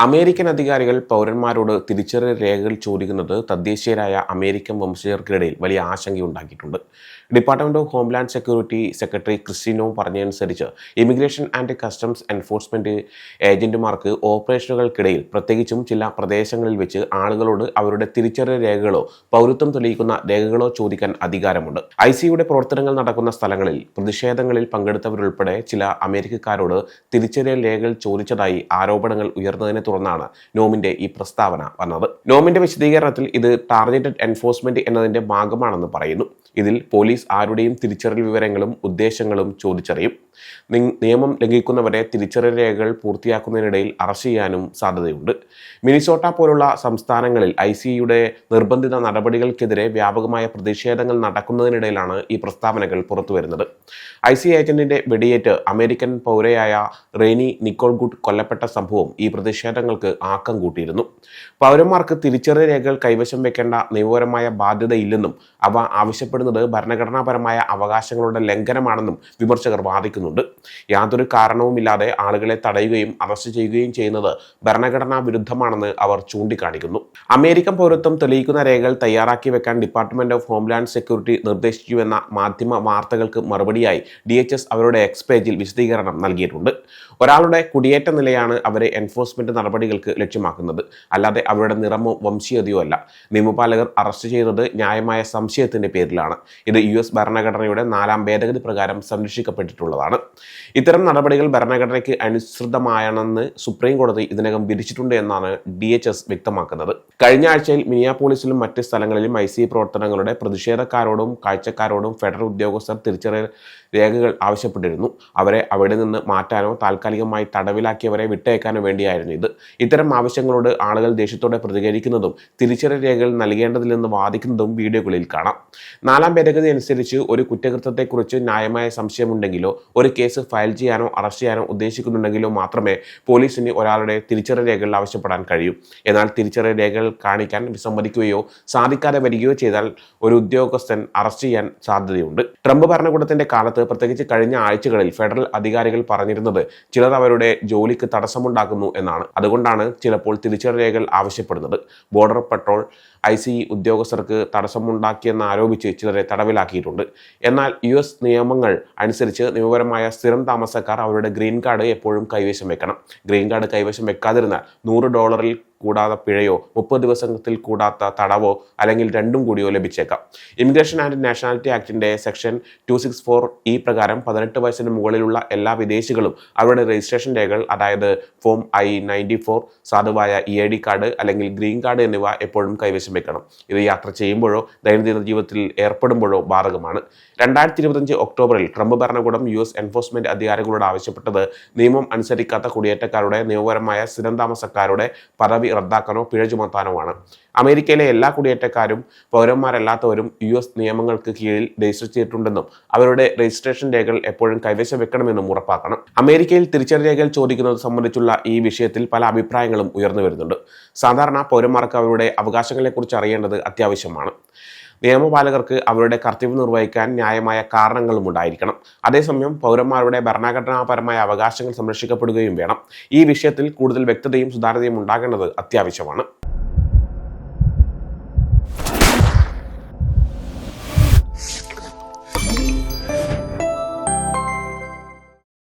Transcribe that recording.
American അധികാരികൾ പൗരന്മാരോട് തിരിച്ചറിയൽ രേഖകൾ ചോദിക്കുന്നത് തദ്ദേശീയരായ അമേരിക്കൻ വംശജർക്കിടയിൽ വലിയ ആശങ്കയുണ്ടാക്കിയിട്ടുണ്ട്. Department of Homeland Security secretary Kristi Noem പറഞ്ഞതനുസരിച്ച് ഇമിഗ്രേഷൻ ആൻഡ് കസ്റ്റംസ് എൻഫോഴ്സ്മെന്റ് ഏജന്റുമാർക്ക് ഓപ്പറേഷനുകൾക്കിടയിൽ പ്രത്യേകിച്ചും ചില പ്രദേശങ്ങളിൽ വെച്ച് ആളുകളോട് അവരുടെ തിരിച്ചറിയൽ രേഖകളോ പൗരത്വം തെളിയിക്കുന്ന രേഖകളോ ചോദിക്കാൻ അധികാരമുണ്ട്. ഐസിയുടെ പ്രവർത്തനങ്ങൾ നടക്കുന്ന സ്ഥലങ്ങളിൽ പ്രതിഷേധങ്ങളിൽ പങ്കെടുത്തവരുൾപ്പെടെ ചില അമേരിക്കക്കാരോട് തിരിച്ചറിയൽ രേഖകൾ ചോദിച്ചതായി ആരോപണങ്ങൾ ഉയർന്നതിനെ തുടർന്നാണ് നോമിന്റെ ഈ പ്രസ്താവന വന്നത്. നോമിന്റെ വിശദീകരണത്തിൽ ഇത് ടാർഗറ്റഡ് എൻഫോഴ്സ്മെന്റ് എന്നതിന്റെ ഭാഗമാണെന്ന് പറയുന്നു. ഇതിൽ പോലീസ് ആരുടെയും തിരിച്ചറിയൽ വിവരങ്ങളും ഉദ്ദേശങ്ങളും ചോദിച്ചറിയും. നിയമം ലംഘിക്കുന്നവരെ തിരിച്ചറിയൽ രേഖകൾ പൂർത്തിയാക്കുന്നതിനിടയിൽ അറസ്റ്റ് ചെയ്യാനും സാധ്യതയുണ്ട്. മിനിസോട്ട പോലുള്ള സംസ്ഥാനങ്ങളിൽ ഐസിയുടെ നിർബന്ധിത നടപടികൾക്കെതിരെ വ്യാപകമായ പ്രതിഷേധങ്ങൾ നടക്കുന്നതിനിടയിലാണ് ഈ പ്രസ്താവനകൾ പുറത്തുവരുന്നത്. ഐസി ഏജന്റിന്റെ വെടിയേറ്റ് അമേരിക്കൻ പൗരയായ റെനി നിക്കോൾ ഗുഡ് കൊല്ലപ്പെട്ട സംഭവം ഈ പ്രതിഷേധങ്ങൾക്ക് ആക്കം കൂട്ടിയിരുന്നു. പൗരന്മാർക്ക് തിരിച്ചറിയൽ രേഖകൾ കൈവശം വെക്കേണ്ട നിയമപരമായ ബാധ്യതയില്ലെന്നും അവ ആവശ്യപ്പെടുന്നത് ഭരണഘടനാപരമായ അവകാശങ്ങളുടെ ലംഘനമാണെന്നും വിമർശകർ വാദിക്കുന്നുണ്ട്. യാതൊരു കാരണവുമില്ലാതെ ആളുകളെ തടയുകയും അറസ്റ്റ് ചെയ്യുകയും ചെയ്യുന്നത് ഭരണഘടനാ വിരുദ്ധമാണെന്ന് അവർ ചൂണ്ടിക്കാണിക്കുന്നു. അമേരിക്കൻ പൗരത്വം തെളിയിക്കുന്ന രേഖകൾ തയ്യാറാക്കി വെക്കാൻ ഡിപ്പാർട്ട്മെന്റ് ഓഫ് ഹോംലാൻഡ് സെക്യൂരിറ്റി നിർദ്ദേശിച്ചുവെന്ന മാധ്യമ വാർത്തകൾക്ക് മറുപടിയായി DHS അവരുടെ എക്സ് പേജിൽ വിശദീകരണം നൽകിയിട്ടുണ്ട്. ഒരാളുടെ കുടിയേറ്റ നിലയാണ് അവരെ എൻഫോഴ്സ്മെന്റ് നടപടികൾക്ക് ലക്ഷ്യമാക്കുന്നത്, അല്ലാതെ അവരുടെ നിറമോ വംശീയതയോ അല്ല. നിയമപാലകർ അറസ്റ്റ് ചെയ്യുന്നത് ന്യായമായ സംശയത്തിന്റെ പേരിലാണ്. ഇത് US ഭരണഘടനയുടെ 4ാം ഭേദഗതി പ്രകാരം സംരക്ഷിക്കപ്പെട്ടിട്ടുള്ളതാണ്. ഇത്തരം നടപടികൾ ഭരണഘടനയ്ക്ക് അനുസൃതമാണെന്ന് സുപ്രീം കോടതി ഇതിനകം വിധിച്ചിട്ടുണ്ട് എന്നാണ് DHS വ്യക്തമാക്കുന്നത്. കഴിഞ്ഞ ആഴ്ചയിൽ മിനിയാപോളിസിലും മറ്റ് സ്ഥലങ്ങളിലും ഐസി പ്രവർത്തനങ്ങളുടെ പ്രതിഷേധക്കാരോടും കാഴ്ചക്കാരോടും ഫെഡറൽ ഉദ്യോഗസ്ഥർ തിരിച്ചറിയൽ രേഖകൾ ആവശ്യപ്പെട്ടിരുന്നു. അവരെ അവിടെ നിന്ന് മാറ്റാനോ താൽക്കാലികമായി തടവിലാക്കിയവരെ വിട്ടയക്കാനോ വേണ്ടിയായിരുന്നു ഇത്. ഇത്തരം ആവശ്യങ്ങളോട് ആളുകൾ ദേഷ്യത്തോടെ പ്രതികരിക്കുന്നതും തിരിച്ചറിയൽ രേഖകൾ നൽകേണ്ടതില്ലെന്ന് വാദിക്കുന്നതും വീഡിയോകളിൽ കാണാം. 4ാം ഭേദഗതി അനുസരിച്ച് ഒരു കുറ്റകൃത്യത്തെക്കുറിച്ച് ന്യായമായ സംശയമുണ്ടെങ്കിലോ ഒരു കേസ് ഫയൽ ചെയ്യാനോ അറസ്റ്റ് ചെയ്യാനോ ഉദ്ദേശിക്കുന്നുണ്ടെങ്കിലോ മാത്രമേ പോലീസിന് ഒരാളുടെ തിരിച്ചറിയൽ രേഖകൾ ആവശ്യപ്പെടാൻ കഴിയൂ. എന്നാൽ തിരിച്ചറിയൽ രേഖകൾ കാണിക്കാൻ വിസമ്മതിക്കുകയോ സാധിക്കാതെ വരികയോ ചെയ്താൽ ഒരു ഉദ്യോഗസ്ഥൻ അറസ്റ്റ് ചെയ്യാൻ സാധ്യതയുണ്ട്. ട്രംപ് ഭരണകൂടത്തിന്റെ കാലത്ത് പ്രത്യേകിച്ച് കഴിഞ്ഞ ആഴ്ചകളിൽ ഫെഡറൽ അധികാരികൾ പറഞ്ഞിരുന്നത് ചിലർ അവരുടെ ജോലിക്ക് തടസ്സമുണ്ടാക്കുന്നു എന്നാണ്. അതുകൊണ്ടാണ് ചിലപ്പോൾ തിരിച്ചറിയൽ രേഖകൾ ആവശ്യപ്പെടുന്നത്. ബോർഡർ പട്രോൾ ICE ഉദ്യോഗസ്ഥർക്ക് തടസ്സമുണ്ടാക്കിയെന്ന് ആരോപിച്ച് ചിലരെ തടവിലാക്കിയിട്ടുണ്ട്. എന്നാൽ US നിയമങ്ങൾ അനുസരിച്ച് നിയമപരമായ സ്ഥിരം താമസക്കാർ അവരുടെ ഗ്രീൻ കാർഡ് എപ്പോഴും കൈവശം വെക്കണം. ഗ്രീൻ കാർഡ് കൈവശം വെക്കാതിരുന്നാൽ $100 കൂടാതെ പിഴയോ 30 ദിവസത്തിൽ കൂടാത്ത തടവോ അല്ലെങ്കിൽ രണ്ടും കൂടിയോ ലഭിച്ചേക്കാം. ഇമിഗ്രേഷൻ ആൻഡ് നാഷണാലിറ്റി ആക്ടിന്റെ സെക്ഷൻ 264E പ്രകാരം 18 വയസ്സിന് മുകളിലുള്ള എല്ലാ വിദേശികളും അവരുടെ രജിസ്ട്രേഷൻ രേഖകൾ, അതായത് ഫോം I-94, സാധുവായ EID കാർഡ് അല്ലെങ്കിൽ ഗ്രീൻ കാർഡ് എന്നിവ എപ്പോഴും കൈവശം വെക്കണം. ഇത് യാത്ര ചെയ്യുമ്പോഴോ ദൈനംദിന ജീവിതത്തിൽ ഏർപ്പെടുമ്പോഴോ ബാധകമാണ്. 2025 ഒക്ടോബറിൽ ട്രംപ് ഭരണകൂടം US എൻഫോഴ്സ്മെന്റ് അധികാരികളോട് ആവശ്യപ്പെട്ടത് നിയമം അനുസരിക്കാത്ത കുടിയേറ്റക്കാരുടെ നിയമപരമായ സ്ഥിരം താമസക്കാരുടെ പദവി റദ്ദാക്കാനോ പിഴ ചുമത്താനോ ആണ്. അമേരിക്കയിലെ എല്ലാ കുടിയേറ്റക്കാരും പൗരന്മാരല്ലാത്തവരും US നിയമങ്ങൾക്ക് കീഴിൽ രജിസ്റ്റർ ചെയ്തിട്ടുണ്ടെന്നും അവരുടെ രജിസ്ട്രേഷൻ രേഖകൾ എപ്പോഴും കൈവശം വെക്കണമെന്നും ഉറപ്പാക്കണം. അമേരിക്കയിൽ തിരിച്ചറിയൽ രേഖകൾ ചോദിക്കുന്നത് സംബന്ധിച്ചുള്ള ഈ വിഷയത്തിൽ പല അഭിപ്രായങ്ങളും ഉയർന്നു വരുന്നുണ്ട്. സാധാരണ പൗരന്മാർക്ക് അവരുടെ അവകാശങ്ങളെക്കുറിച്ച് അറിയേണ്ടത് അത്യാവശ്യമാണ്. നിയമപാലകർക്ക് അവരുടെ കർത്തവ്യം നിർവഹിക്കാൻ ന്യായമായ കാരണങ്ങളും ഉണ്ടായിരിക്കണം. അതേസമയം പൗരന്മാരുടെ ഭരണഘടനാപരമായ അവകാശങ്ങൾ സംരക്ഷിക്കപ്പെടുകയും വേണം. ഈ വിഷയത്തിൽ കൂടുതൽ വ്യക്തതയും സുതാര്യതയും ഉണ്ടാകേണ്ടത് അത്യാവശ്യമാണ്.